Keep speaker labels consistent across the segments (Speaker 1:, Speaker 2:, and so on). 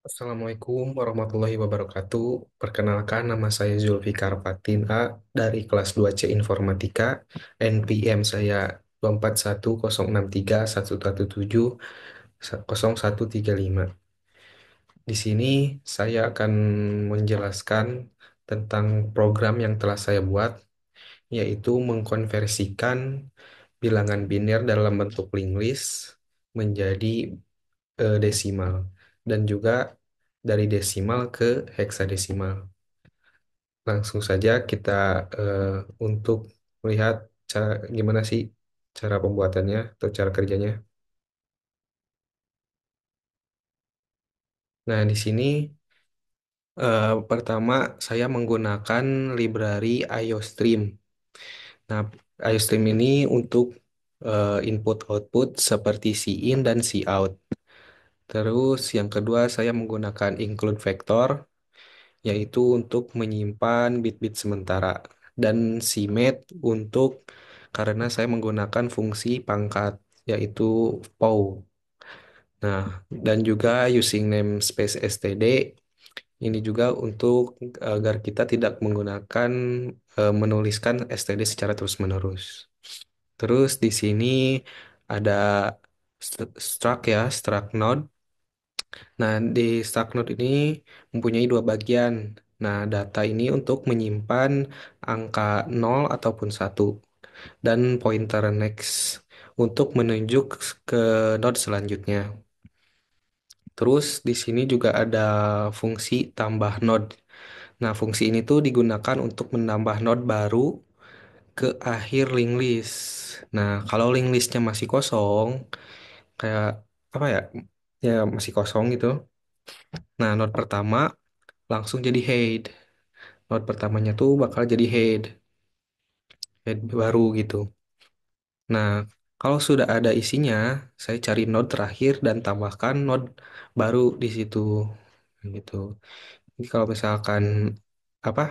Speaker 1: Assalamualaikum warahmatullahi wabarakatuh. Perkenalkan, nama saya Zulfikar Fatin A dari kelas 2C Informatika. NPM saya 24106311700135. Di sini saya akan menjelaskan tentang program yang telah saya buat, yaitu mengkonversikan bilangan biner dalam bentuk linked list menjadi desimal dan juga dari desimal ke heksadesimal. Langsung saja kita eh, untuk melihat cara gimana sih cara pembuatannya atau cara kerjanya. Nah, di sini pertama saya menggunakan library IOStream. Nah, IOStream ini untuk input-output seperti Cin dan Cout. Terus yang kedua saya menggunakan include vector, yaitu untuk menyimpan bit-bit sementara, dan CMATE untuk karena saya menggunakan fungsi pangkat, yaitu POW. Nah, dan juga using namespace std ini juga untuk agar kita tidak menggunakan menuliskan std secara terus-menerus. Terus di sini ada struct ya, struct node. Nah, di struct node ini mempunyai dua bagian. Nah, data ini untuk menyimpan angka 0 ataupun 1 dan pointer next untuk menunjuk ke node selanjutnya. Terus di sini juga ada fungsi tambah node. Nah, fungsi ini tuh digunakan untuk menambah node baru ke akhir link list. Nah, kalau link listnya masih kosong, kayak apa ya? Ya masih kosong gitu. Nah, node pertama langsung jadi head. Node pertamanya tuh bakal jadi head baru gitu. Nah, kalau sudah ada isinya, saya cari node terakhir dan tambahkan node baru di situ gitu. Jadi kalau misalkan apa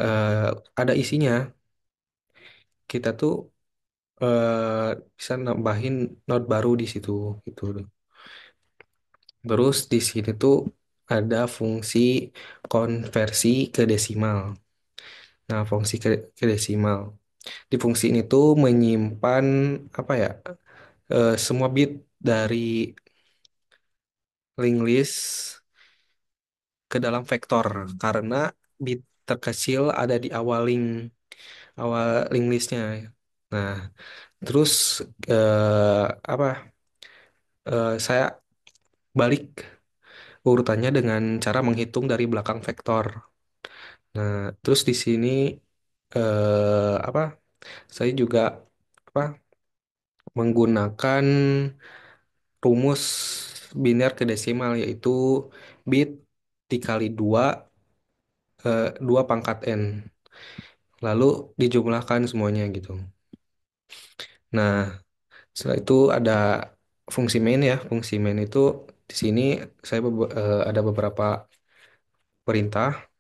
Speaker 1: eh, ada isinya, kita tuh bisa nambahin node baru di situ gitu. Terus di sini tuh ada fungsi konversi ke desimal. Nah, fungsi ke desimal. Di fungsi ini tuh menyimpan apa ya? Semua bit dari link list ke dalam vektor karena bit terkecil ada di awal link listnya. Nah, terus apa? Saya balik urutannya dengan cara menghitung dari belakang vektor. Nah, terus di sini apa? Saya juga apa? Menggunakan rumus biner ke desimal, yaitu bit dikali 2 2 pangkat n. Lalu dijumlahkan semuanya gitu. Nah, setelah itu ada fungsi main ya. Fungsi main itu di sini saya ada beberapa perintah.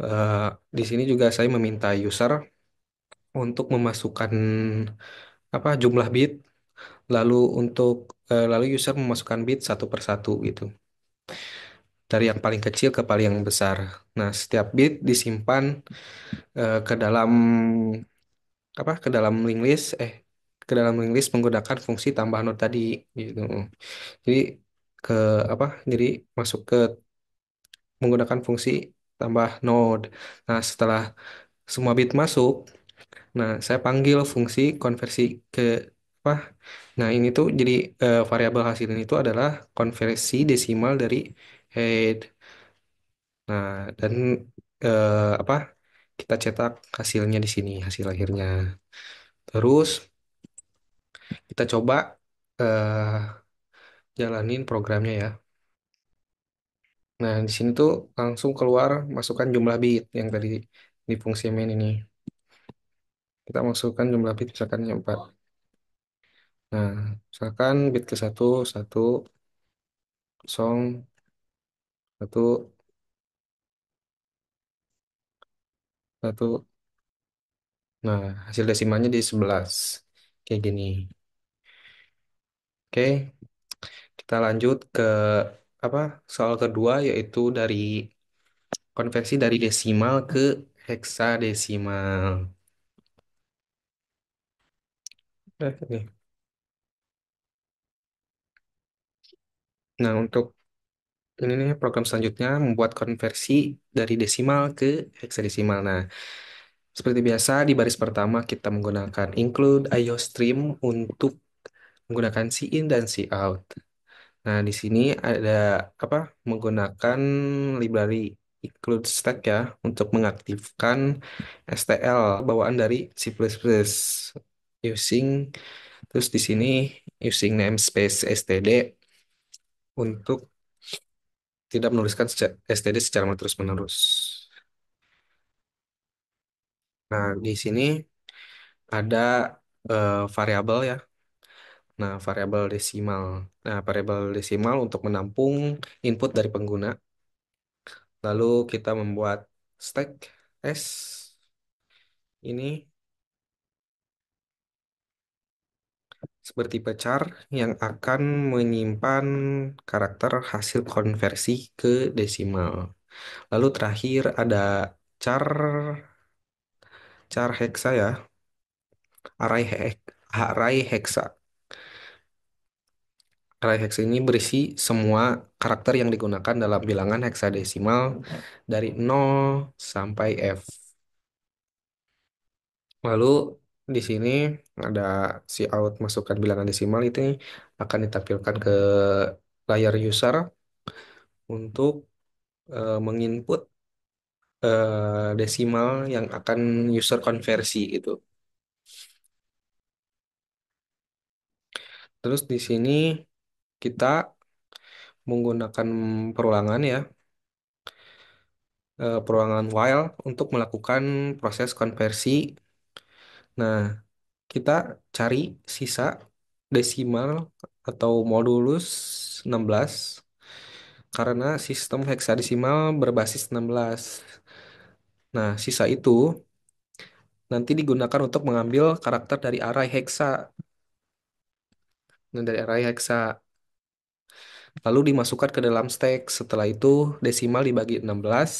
Speaker 1: Eh, di sini juga saya meminta user untuk memasukkan apa jumlah bit, lalu lalu user memasukkan bit satu per satu gitu. Dari yang paling kecil ke paling yang besar. Nah, setiap bit disimpan ke dalam ke dalam link list ke dalam link list menggunakan fungsi tambah node tadi gitu. Jadi ke jadi masuk ke menggunakan fungsi tambah node. Nah, setelah semua bit masuk, nah saya panggil fungsi konversi ke apa? Nah, ini tuh jadi variabel hasilnya itu adalah konversi desimal dari head. Nah, dan apa? Kita cetak hasilnya di sini, hasil akhirnya. Terus kita coba jalanin programnya ya. Nah, di sini tuh langsung keluar masukkan jumlah bit yang tadi di fungsi main ini. Kita masukkan jumlah bit misalkan 4. Nah, misalkan bit ke satu, satu, kosong, satu, satu. Nah, hasil desimalnya di 11. Kayak gini. Oke, kita lanjut ke apa soal kedua yaitu dari konversi dari desimal ke heksadesimal. Nih. Nah, untuk ini nih program selanjutnya membuat konversi dari desimal ke heksadesimal. Nah, seperti biasa di baris pertama kita menggunakan include IOStream untuk menggunakan in dan out. Nah, di sini ada apa? Menggunakan library include stack ya untuk mengaktifkan STL bawaan dari C++ using terus di sini using namespace std untuk tidak menuliskan std secara terus-menerus. Nah, di sini ada variabel ya. Nah, variabel desimal. Nah, variabel desimal untuk menampung input dari pengguna. Lalu kita membuat stack S ini seperti char yang akan menyimpan karakter hasil konversi ke desimal. Lalu terakhir ada char char hexa ya, array hexa. Array hexa ini berisi semua karakter yang digunakan dalam bilangan heksadesimal dari 0 sampai F. Lalu di sini ada si out masukkan bilangan desimal itu akan ditampilkan ke layar user untuk menginput desimal yang akan user konversi gitu. Terus di sini kita menggunakan perulangan ya, perulangan while untuk melakukan proses konversi. Nah, kita cari sisa desimal atau modulus 16 karena sistem heksadesimal berbasis 16. Nah, sisa itu nanti digunakan untuk mengambil karakter dari array heksa. Nah, dari array heksa lalu dimasukkan ke dalam stack. Setelah itu desimal dibagi 16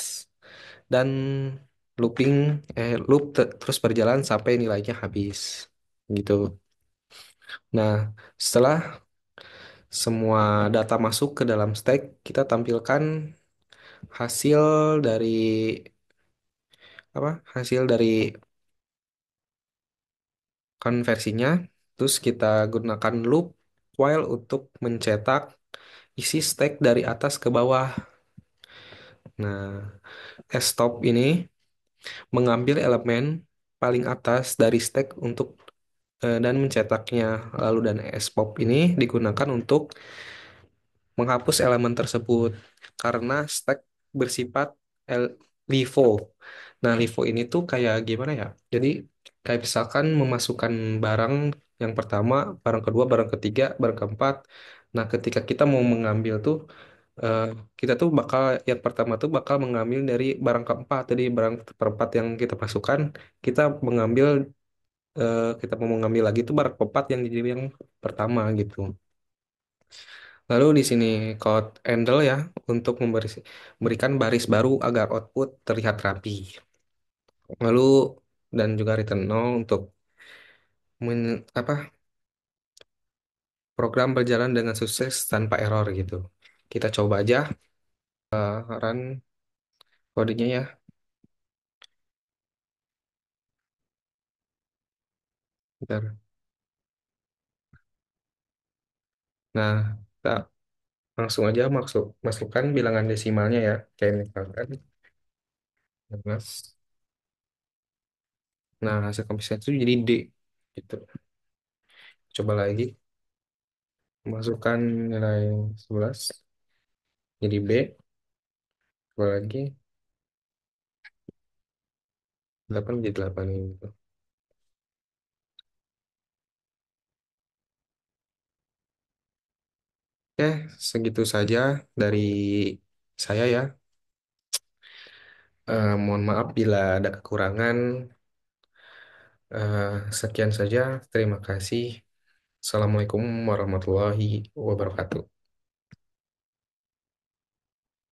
Speaker 1: dan loop terus berjalan sampai nilainya habis. Gitu. Nah, setelah semua data masuk ke dalam stack, kita tampilkan hasil dari apa? Hasil dari konversinya. Terus kita gunakan loop while untuk mencetak isi stack dari atas ke bawah. Nah, stop ini mengambil elemen paling atas dari stack untuk dan mencetaknya. Lalu dan spop ini digunakan untuk menghapus elemen tersebut karena stack bersifat LIFO. Nah, LIFO ini tuh kayak gimana ya? Jadi kayak misalkan memasukkan barang yang pertama, barang kedua, barang ketiga, barang keempat. Nah, ketika kita mau mengambil tuh eh, kita tuh bakal yang pertama tuh bakal mengambil dari barang keempat. Jadi barang keempat yang kita masukkan, kita mengambil kita mau mengambil lagi tuh barang keempat yang jadi yang pertama gitu. Lalu di sini code handle ya untuk memberikan baris baru agar output terlihat rapi. Lalu dan juga return nol untuk apa program berjalan dengan sukses tanpa error gitu. Kita coba aja run kodenya ya. Bentar. Nah, kita langsung aja masukkan bilangan desimalnya ya. Kayak misalkan 16. Nah, hasil komputer itu jadi D gitu. Coba lagi masukkan nilai 11 jadi B. Coba lagi 8 jadi 8 gitu. Oke, segitu saja dari saya ya. Mohon maaf bila ada kekurangan. Sekian saja. Terima kasih. Assalamualaikum warahmatullahi wabarakatuh.